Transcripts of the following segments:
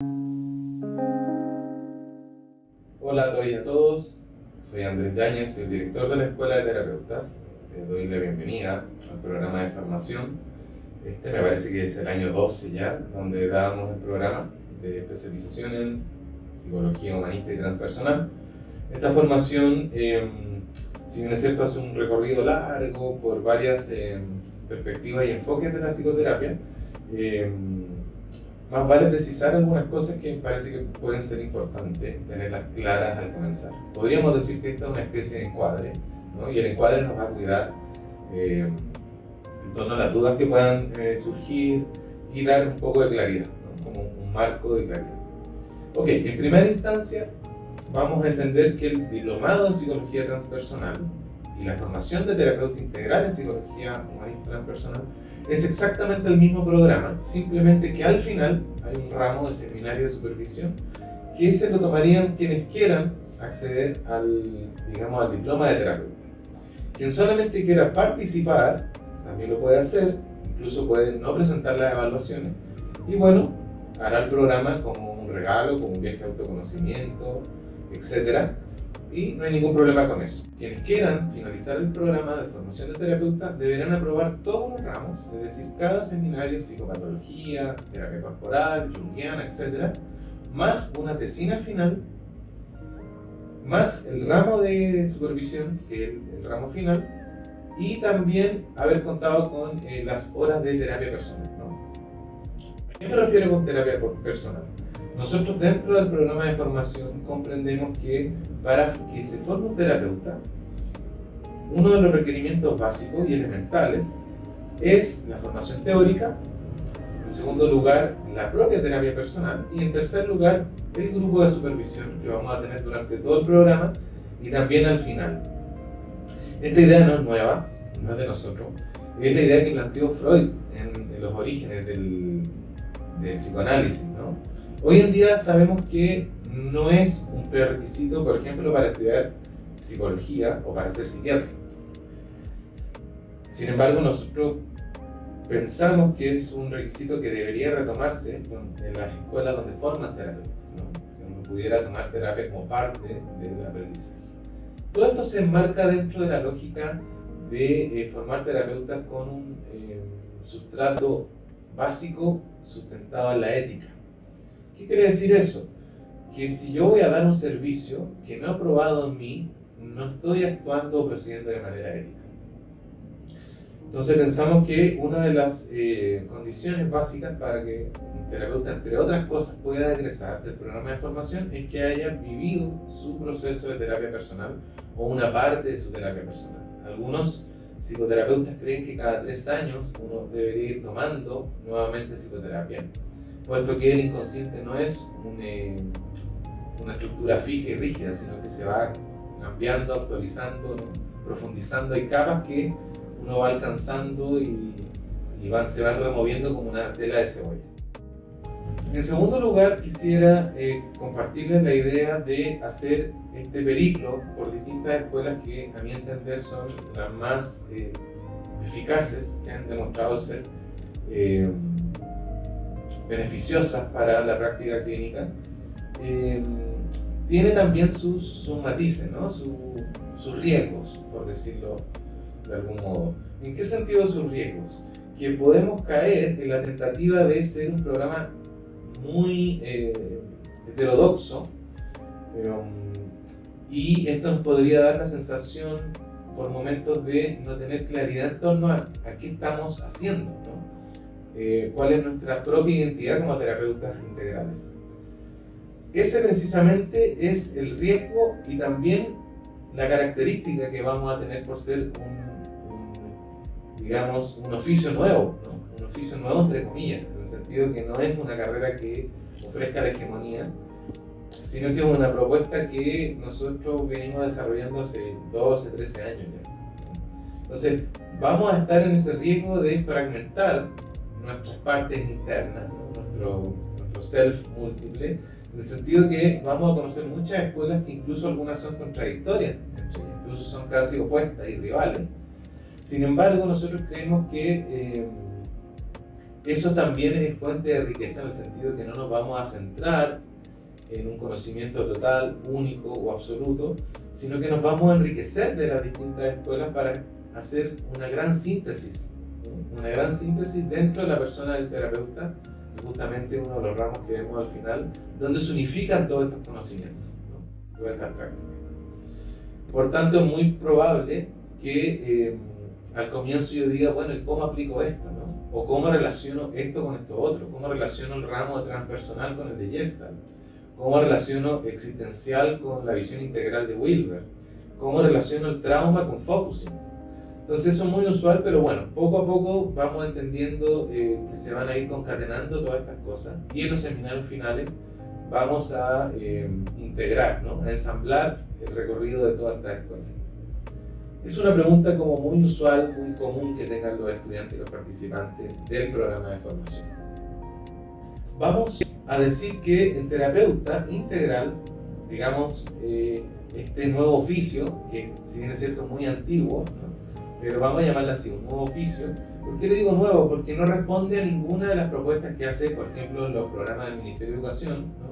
Hola a todas y a todos, soy Andrés Yáñez, soy el director de la Escuela de Terapeutas. Les doy la bienvenida al programa de formación. Este me parece que es el año 12 ya, donde dábamos el programa de especialización en psicología humanista y transpersonal. Esta formación, si bien es cierto, hace un recorrido largo por varias perspectivas y enfoques de la psicoterapia. Más vale precisar algunas cosas que me parece que pueden ser importantes tenerlas claras al comenzar. Podríamos decir que esta es una especie de encuadre, ¿no? Y el encuadre nos va a cuidar en torno a las dudas que puedan surgir y dar un poco de claridad, ¿no? Como un marco de claridad. Ok, en primera instancia vamos a entender que el diplomado en psicología transpersonal y la formación de terapeuta integral en psicología humanista transpersonal es exactamente el mismo programa, simplemente que al final hay un ramo de seminario de supervisión que se lo tomarían quienes quieran acceder al diploma de terapeuta. Quien solamente quiera participar también lo puede hacer, incluso puede no presentar las evaluaciones y bueno, hará el programa como un regalo, como un viaje de autoconocimiento, etc. Y no hay ningún problema con eso. Quienes quieran finalizar el programa de formación de terapeuta deberán aprobar todos los ramos, es decir, cada seminario, psicopatología, terapia corporal, junguiana, etc., más una tesina final, más el ramo de supervisión, que es el ramo final, y también haber contado con las horas de terapia personal, ¿no? ¿A qué me refiero con terapia personal? Nosotros dentro del programa de formación comprendemos que para que se forme un terapeuta, uno de los requerimientos básicos y elementales es la formación teórica, en segundo lugar la propia terapia personal y en tercer lugar el grupo de supervisión que vamos a tener durante todo el programa y también al final. Esta idea no es nueva, no es de nosotros, es la idea que planteó Freud en los orígenes del psicoanálisis, ¿no? Hoy en día sabemos que no es un prerequisito, por ejemplo, para estudiar psicología o para ser psiquiatra. Sin embargo, nosotros pensamos que es un requisito que debería retomarse en las escuelas donde forman terapeutas, ¿no? Que uno pudiera tomar terapia como parte del aprendizaje. Todo esto se enmarca dentro de la lógica de formar terapeutas con un sustrato básico sustentado en la ética. ¿Qué quiere decir eso? Que si yo voy a dar un servicio que no he probado en mí, no estoy actuando o procediendo de manera ética. Entonces pensamos que una de las condiciones básicas para que un terapeuta, entre otras cosas, pueda egresar del programa de formación es que haya vivido su proceso de terapia personal o una parte de su terapia personal. Algunos psicoterapeutas creen que cada 3 años uno debería ir tomando nuevamente psicoterapia, puesto que el inconsciente no es una estructura fija y rígida, sino que se va cambiando, actualizando, ¿no? Profundizando. Hay capas que uno va alcanzando y se van removiendo como una tela de cebolla. En segundo lugar, quisiera compartirles la idea de hacer este periplo por distintas escuelas que, a mi entender, son las más eficaces, que han demostrado ser beneficiosas para la práctica clínica. Tiene también sus matices, ¿no? sus riesgos, por decirlo de algún modo. ¿En qué sentido sus riesgos? Que podemos caer en la tentativa de ser un programa muy heterodoxo, y esto nos podría dar la sensación por momentos de no tener claridad en torno a qué estamos haciendo, ¿no? Cuál es nuestra propia identidad como terapeutas integrales. Ese precisamente es el riesgo y también la característica que vamos a tener por ser un oficio nuevo, ¿no? Un oficio nuevo entre comillas, en el sentido que no es una carrera que ofrezca la hegemonía, sino que es una propuesta que nosotros venimos desarrollando hace 12, 13 años ya. Entonces, vamos a estar en ese riesgo de fragmentar nuestras partes internas, ¿no? nuestro self múltiple, en el sentido que vamos a conocer muchas escuelas que incluso algunas son contradictorias entre ellas, incluso son casi opuestas y rivales. Sin embargo, nosotros creemos que Eso también es fuente de riqueza en el sentido que no nos vamos a centrar en un conocimiento total, único o absoluto, sino que nos vamos a enriquecer de las distintas escuelas para hacer una gran síntesis, ¿no? Una gran síntesis dentro de la persona del terapeuta, que justamente es uno de los ramos que vemos al final, donde se unifican todos estos conocimientos, ¿no? Todas estas prácticas. Por tanto, es muy probable que al comienzo yo diga, bueno, ¿y cómo aplico esto, no? O cómo relaciono esto con esto otro, cómo relaciono el ramo de transpersonal con el de Gestalt, cómo relaciono existencial con la visión integral de Wilber, cómo relaciono el trauma con focusing. Entonces eso es muy usual, pero bueno, poco a poco vamos entendiendo que se van a ir concatenando todas estas cosas, y en los seminarios finales vamos a integrar, ¿no? A ensamblar el recorrido de todas estas escuelas. Es una pregunta como muy usual, muy común que tengan los estudiantes y los participantes del programa de formación. Vamos a decir que el terapeuta integral, digamos, este nuevo oficio, que si bien es cierto muy antiguo, ¿no? Pero vamos a llamarlo así, un nuevo oficio. ¿Por qué le digo nuevo? Porque no responde a ninguna de las propuestas que hace, por ejemplo, los programas del Ministerio de Educación, ¿no?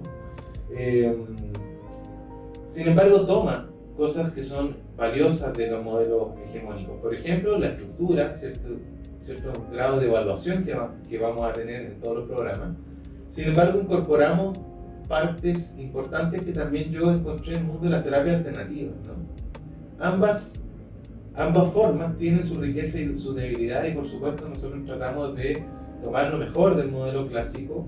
Sin embargo, toma cosas que son valiosas de los modelos hegemónicos. Por ejemplo, la estructura, ciertos grados de evaluación que vamos a tener en todos los programas. Sin embargo, incorporamos partes importantes que también yo encontré en el mundo de las terapias alternativas, ¿no? Ambas formas tienen su riqueza y su debilidad, y por supuesto nosotros tratamos de tomar lo mejor del modelo clásico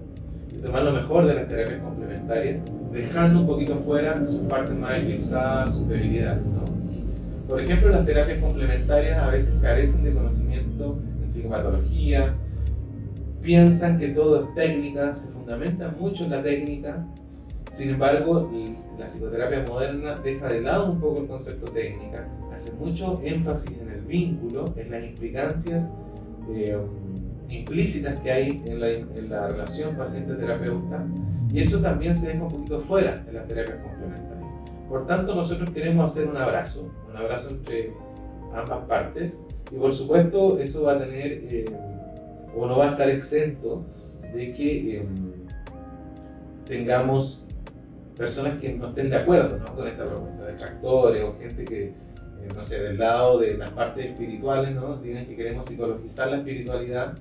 y tomar lo mejor de las terapias complementarias, dejando un poquito fuera sus partes más eclipsadas, sus debilidades, ¿no? Por ejemplo, las terapias complementarias a veces carecen de conocimiento en psicopatología, piensan que todo es técnica, se fundamentan mucho en la técnica. Sin embargo, la psicoterapia moderna deja de lado un poco el concepto técnica, hace mucho énfasis en el vínculo, en las implicancias implícitas que hay en la relación paciente-terapeuta, y eso también se deja un poquito fuera en las terapias complementarias. Por tanto, nosotros queremos hacer un abrazo entre ambas partes, y por supuesto eso va a tener, o no va a estar exento de que tengamos personas que no estén de acuerdo, ¿no? Con esta propuesta, detractores o gente que, no sé, del lado de las partes espirituales, ¿no? Digan que queremos psicologizar la espiritualidad,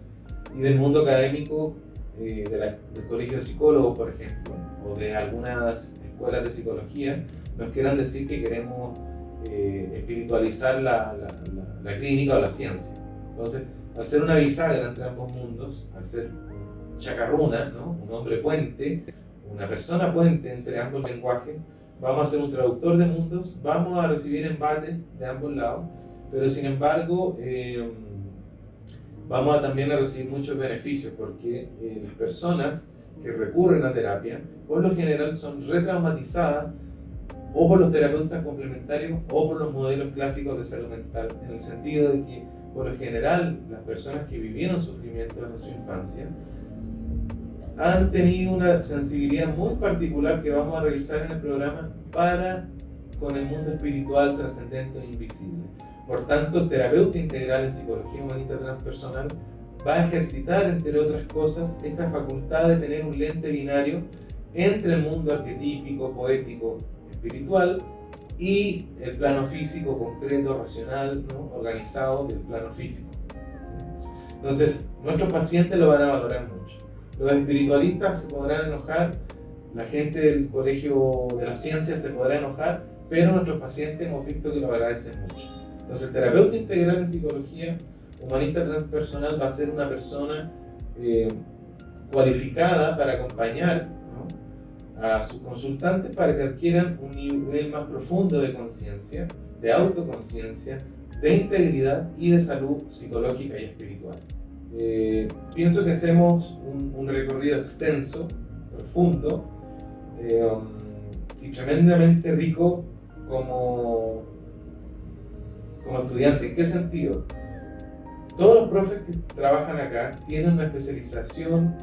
y del mundo académico, del colegio de psicólogos, por ejemplo, o de algunas escuelas de psicología, nos quieran decir que queremos espiritualizar la clínica o la ciencia. Entonces, al ser una bisagra entre ambos mundos, al ser un chacarruna, ¿no? Un hombre puente, una persona puente entre ambos lenguajes, vamos a ser un traductor de mundos, vamos a recibir embates de ambos lados, pero sin embargo vamos también a recibir muchos beneficios, porque las personas que recurren a terapia por lo general son retraumatizadas o por los terapeutas complementarios o por los modelos clásicos de salud mental, en el sentido de que por lo general las personas que vivieron sufrimientos en su infancia han tenido una sensibilidad muy particular que vamos a revisar en el programa con el mundo espiritual, trascendente e invisible. Por tanto, el terapeuta integral en psicología humanista transpersonal va a ejercitar, entre otras cosas, esta facultad de tener un lente binario entre el mundo arquetípico, poético, espiritual y el plano físico, concreto, racional, ¿no? Organizado del plano físico. Entonces, nuestros pacientes lo van a valorar mucho. Los espiritualistas se podrán enojar, la gente del colegio de la ciencia se podrá enojar, pero nuestros pacientes hemos visto que lo agradecen mucho. Entonces, el terapeuta integral en psicología humanista transpersonal va a ser una persona cualificada para acompañar, ¿no? A sus consultantes para que adquieran un nivel más profundo de conciencia, de autoconciencia, de integridad y de salud psicológica y espiritual. Pienso que hacemos un recorrido extenso, profundo y tremendamente rico como estudiante. ¿En qué sentido? Todos los profes que trabajan acá tienen una especialización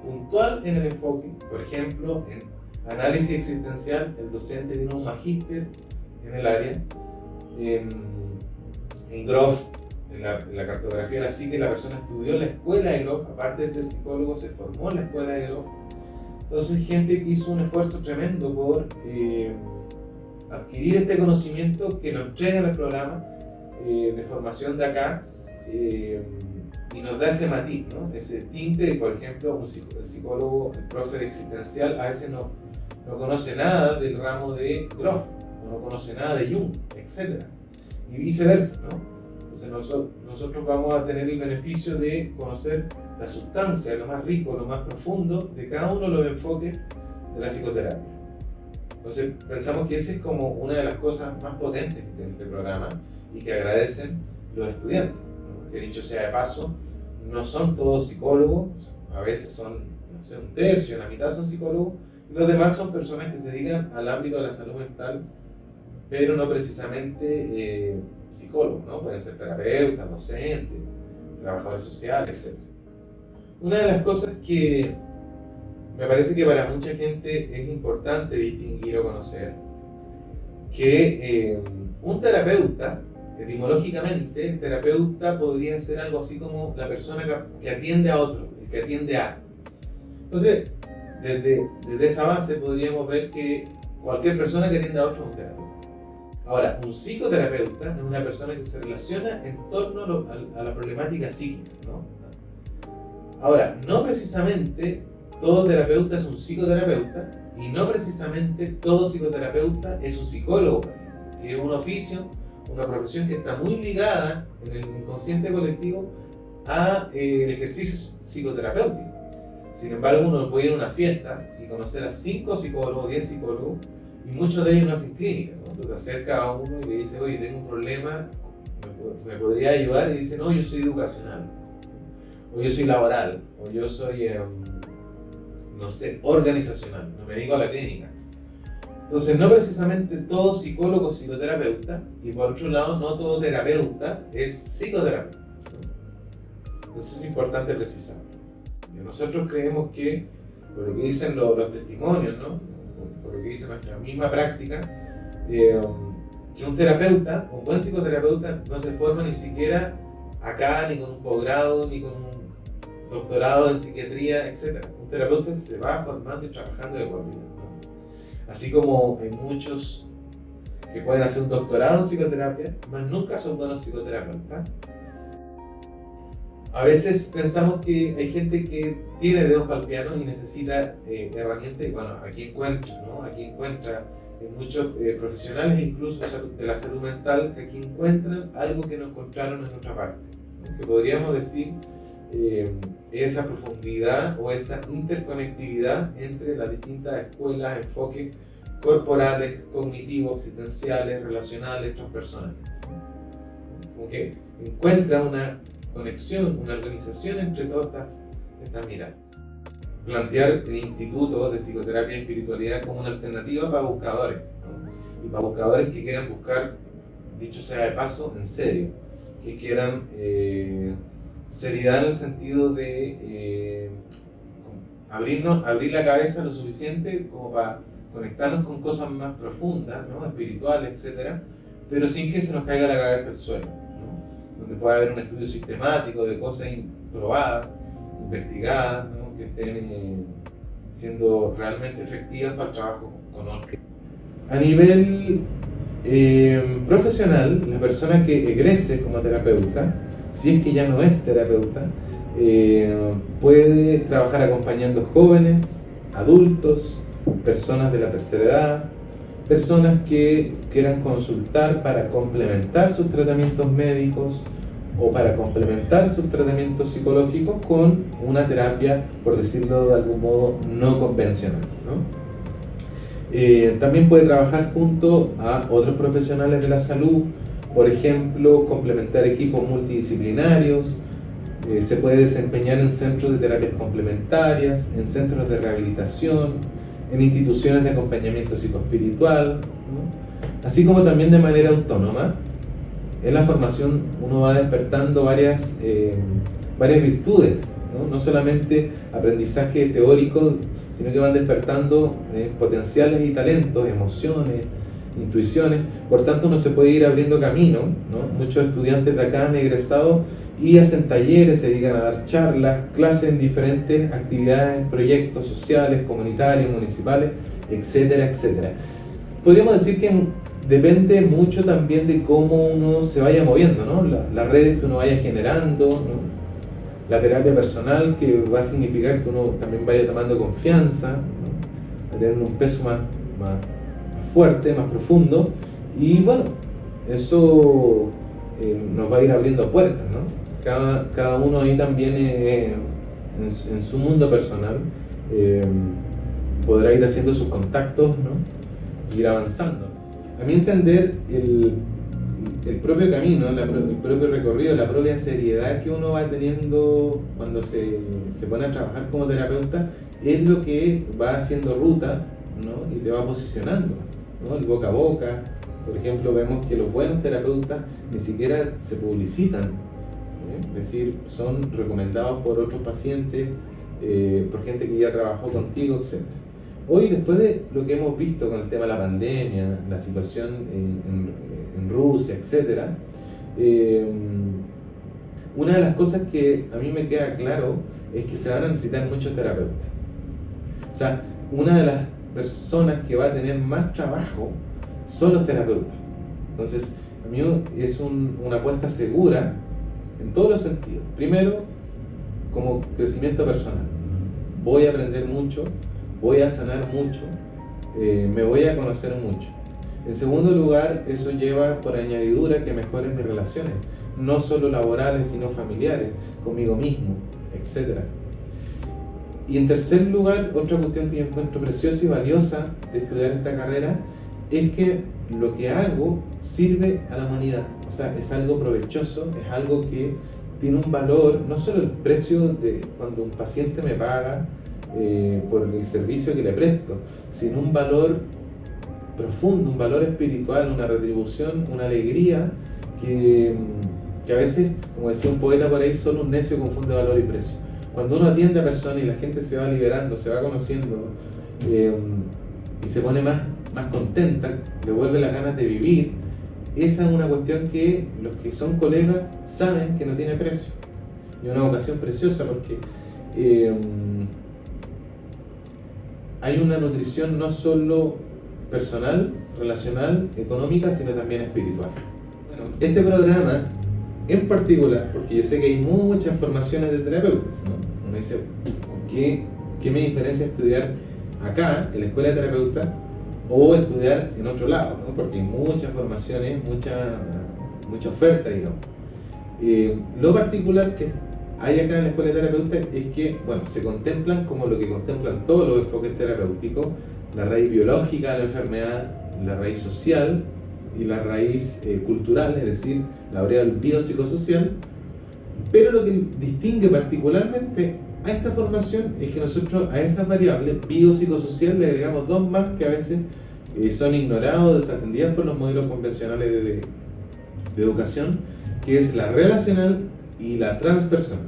puntual en el enfoque. Por ejemplo, en análisis existencial, el docente tiene un magíster en el área. En Grof en la cartografía de la psique, la persona estudió en la escuela de Grof, aparte de ser psicólogo, se formó en la escuela de Grof. Entonces, gente que hizo un esfuerzo tremendo por adquirir este conocimiento que nos entrega en el programa de formación de acá, y nos da ese matiz, ¿no? Ese tinte. Por ejemplo, el psicólogo, el profe de existencial, a veces no conoce nada del ramo de Grof, o no conoce nada de Jung, etc. Y viceversa, ¿no? Entonces nosotros vamos a tener el beneficio de conocer la sustancia, lo más rico, lo más profundo de cada uno de los enfoques de la psicoterapia. Entonces pensamos que esa es como una de las cosas más potentes que tiene este programa y que agradecen los estudiantes, ¿no? Que dicho sea de paso, no son todos psicólogos, a veces son, no sé, un tercio, la mitad son psicólogos, y los demás son personas que se dedican al ámbito de la salud mental, pero no precisamente psicólogos, ¿no? Pueden ser terapeutas, docentes, trabajadores sociales, etc. Una de las cosas que me parece que para mucha gente es importante distinguir o conocer, que un terapeuta, etimológicamente, el terapeuta podría ser algo así como la persona que atiende a otro, el que atiende a. Entonces, desde esa base podríamos ver que cualquier persona que atienda a otro es un terapeuta. Ahora, un psicoterapeuta es una persona que se relaciona en torno a la problemática psíquica, ¿no? Ahora, no precisamente todo terapeuta es un psicoterapeuta, y no precisamente todo psicoterapeuta es un psicólogo, que es un oficio, una profesión que está muy ligada en el inconsciente colectivo al ejercicio psicoterapéutico. Sin embargo, uno puede ir a una fiesta y conocer a 5 psicólogos, 10 psicólogos, y muchos de ellos no hacen clínica, ¿no? Tú te acercas a uno y le dices, oye, tengo un problema, ¿me podría ayudar? Y dice, no, yo soy educacional, o yo soy laboral, o yo soy, no sé, organizacional, no me dedico a la clínica. Entonces, no precisamente todo psicólogo es psicoterapeuta, y por otro lado, no todo terapeuta es psicoterapeuta. Entonces es importante precisar. Nosotros creemos que, por lo que dicen los testimonios, ¿no? Por lo que dice nuestra misma práctica, que un terapeuta, un buen psicoterapeuta, no se forma ni siquiera acá, ni con un posgrado, ni con un doctorado en psiquiatría, etc. Un terapeuta se va formando y trabajando de por vida, ¿no? Así como hay muchos que pueden hacer un doctorado en psicoterapia, mas nunca son buenos psicoterapeutas. A veces pensamos que hay gente que tiene dedos para el piano y necesita herramientas, y bueno, aquí encuentra, ¿no? Aquí encuentra muchos profesionales, incluso de la salud mental, que aquí encuentran algo que no encontraron en otra parte, ¿no? Que podríamos decir esa profundidad o esa interconectividad entre las distintas escuelas, enfoques corporales, cognitivos, existenciales, relacionales, transpersonales, ¿no? Como que encuentra una conexión, una organización entre todas estas miradas. Plantear el Instituto de Psicoterapia y Espiritualidad como una alternativa para buscadores, ¿no? Y para buscadores que quieran buscar, dicho sea de paso, en serio, que quieran seriedad en el sentido de abrir la cabeza lo suficiente como para conectarnos con cosas más profundas, ¿no? Espirituales, etc., pero sin que se nos caiga la cabeza al suelo, ¿no? Donde pueda haber un estudio sistemático de cosas probadas, investigadas, ¿no? Que estén siendo realmente efectivas para el trabajo con otros. A nivel profesional, la persona que egrese como terapeuta, si es que ya no es terapeuta, puede trabajar acompañando jóvenes, adultos, personas de la tercera edad, personas que quieran consultar para complementar sus tratamientos médicos o para complementar sus tratamientos psicológicos con una terapia, por decirlo de algún modo, no convencional, ¿no? También puede trabajar junto a otros profesionales de la salud, por ejemplo, complementar equipos multidisciplinarios, se puede desempeñar en centros de terapias complementarias, en centros de rehabilitación, en instituciones de acompañamiento psicoespiritual, ¿no? Así como también de manera autónoma. En la formación uno va despertando varias virtudes, ¿no? No solamente aprendizaje teórico, sino que van despertando potenciales y talentos, emociones, intuiciones. Por tanto, uno se puede ir abriendo camino, ¿no? Muchos estudiantes de acá han egresado y hacen talleres, se dedican a dar charlas, clases en diferentes actividades, proyectos sociales, comunitarios, municipales, etcétera, etcétera. Podríamos decir que depende mucho también de cómo uno se vaya moviendo, ¿no? Las redes que uno vaya generando, ¿no? La terapia personal, que va a significar que uno también vaya tomando confianza, ¿no? Va a tener un peso más fuerte, más profundo, y bueno, eso nos va a ir abriendo puertas, ¿no? Cada uno ahí también en su mundo personal podrá ir haciendo sus contactos, ¿no? Ir avanzando. A mi entender, el propio camino, el propio recorrido, la propia seriedad que uno va teniendo cuando se pone a trabajar como terapeuta es lo que va haciendo ruta, ¿no? Y te va posicionando, ¿no? El boca a boca. Por ejemplo, vemos que los buenos terapeutas ni siquiera se publicitan, es decir, son recomendados por otros pacientes, por gente que ya trabajó contigo, etc. Hoy, después de lo que hemos visto con el tema de la pandemia, la situación en Rusia, etc., una de las cosas que a mí me queda claro es que se van a necesitar muchos terapeutas. O sea, una de las personas que va a tener más trabajo son los terapeutas. Entonces, a mí es una apuesta segura en todos los sentidos. Primero, como crecimiento personal. Voy a aprender mucho, voy a sanar mucho, me voy a conocer mucho. En segundo lugar, eso lleva por añadidura que mejoren mis relaciones, no solo laborales, sino familiares, conmigo mismo, etc. Y en tercer lugar, otra cuestión que yo encuentro preciosa y valiosa de estudiar esta carrera es que lo que hago sirve a la humanidad. O sea, es algo provechoso, es algo que tiene un valor, no solo el precio de cuando un paciente me paga por el servicio que le presto, sino un valor profundo, un valor espiritual, una retribución, una alegría que a veces, como decía un poeta por ahí, solo un necio confunde valor y precio. Cuando uno atiende a personas y la gente se va liberando, se va conociendo y se pone más contenta, le vuelve las ganas de vivir, esa es una cuestión que los que son colegas saben que no tiene precio. Y una vocación preciosa porque hay una nutrición no solo personal, relacional, económica, sino también espiritual. Bueno, este programa en particular, porque yo sé que hay muchas formaciones de terapeutas, ¿no? Uno dice, ¿qué me diferencia estudiar acá, en la escuela de terapeuta, o estudiar en otro lado, ¿no? Porque hay muchas formaciones, mucha oferta, digamos. Lo particular que hay acá en la escuela de terapeuta es que, bueno, se contemplan como lo que contemplan todos los enfoques terapéuticos, la raíz biológica de la enfermedad, la raíz social y la raíz cultural, es decir, la variable biopsicosocial, pero lo que distingue particularmente a esta formación es que nosotros a esas variables biopsicosocial le agregamos dos más que a veces son ignorados, desatendidas por los modelos convencionales de educación, que es la relacional y la transpersonal,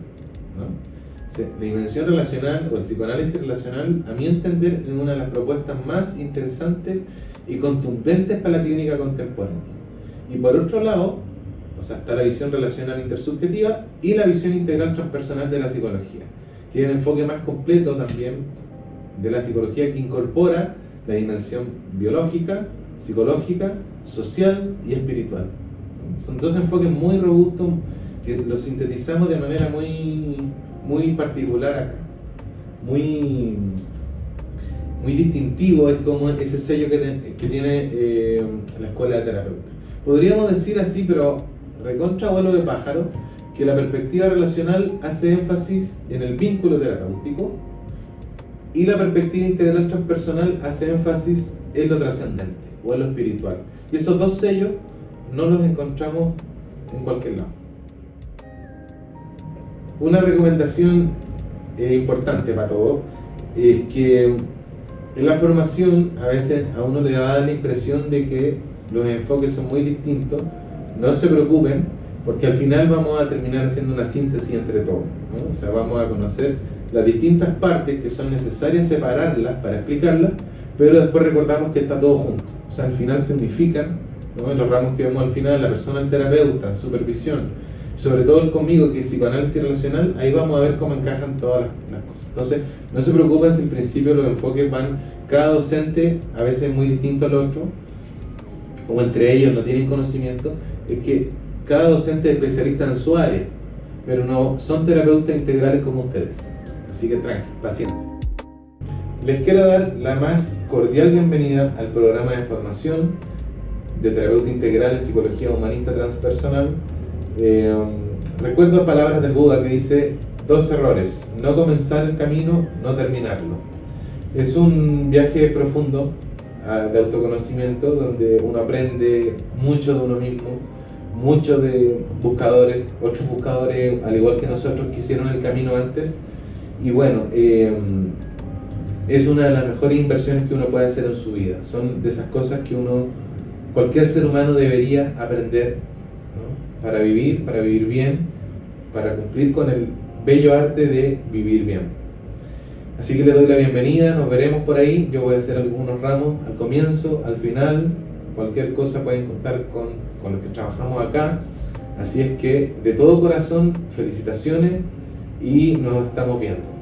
¿no? La dimensión relacional o el psicoanálisis relacional, a mi entender, es una de las propuestas más interesantes y contundentes para la clínica contemporánea. Y por otro lado, o sea, está la visión relacional intersubjetiva y la visión integral transpersonal de la psicología, que es un enfoque más completo también de la psicología que incorpora la dimensión biológica, psicológica, social y espiritual. Son dos enfoques muy robustos que los sintetizamos de manera muy particular acá, muy distintivo, es como ese sello que tiene la escuela de terapeuta. Podríamos decir así, pero recontra vuelo de pájaro, que la perspectiva relacional hace énfasis en el vínculo terapéutico y la perspectiva integral transpersonal hace énfasis en lo trascendente o en lo espiritual. Y esos dos sellos no los encontramos en cualquier lado. Una recomendación importante para todos es que en la formación a veces a uno le da la impresión de que los enfoques son muy distintos. No se preocupen, porque al final vamos a terminar haciendo una síntesis entre todos, ¿no? O sea, vamos a conocer las distintas partes que son necesarias separarlas para explicarlas, pero después recordamos que está todo junto. O sea, al final se unifican, ¿no? En los ramos que vemos al final, la persona, el terapeuta, supervisión, sobre todo el conmigo, que es psicoanálisis relacional, ahí vamos a ver cómo encajan todas las cosas. Entonces, no se preocupen si al principio los enfoques van, cada docente a veces es muy distinto al otro, o entre ellos no tienen conocimiento, es que cada docente es especialista en su área, pero no son terapeutas integrales como ustedes. Así que tranqui, paciencia. Les quiero dar la más cordial bienvenida al programa de formación de terapeuta integral en psicología humanista transpersonal. Recuerdo palabras del Buda que dice: 2 errores, no comenzar el camino, no terminarlo. Es un viaje profundo de autoconocimiento donde uno aprende mucho de uno mismo, mucho de buscadores, otros buscadores al igual que nosotros que hicieron el camino antes, y bueno, es una de las mejores inversiones que uno puede hacer en su vida. Son de esas cosas que cualquier ser humano debería aprender, ¿no? Para vivir bien, para cumplir con el bello arte de vivir bien. Así que les doy la bienvenida, nos veremos por ahí. Yo voy a hacer algunos ramos al comienzo, al final. Cualquier cosa pueden contar con los que trabajamos acá. Así es que de todo corazón, felicitaciones y nos estamos viendo.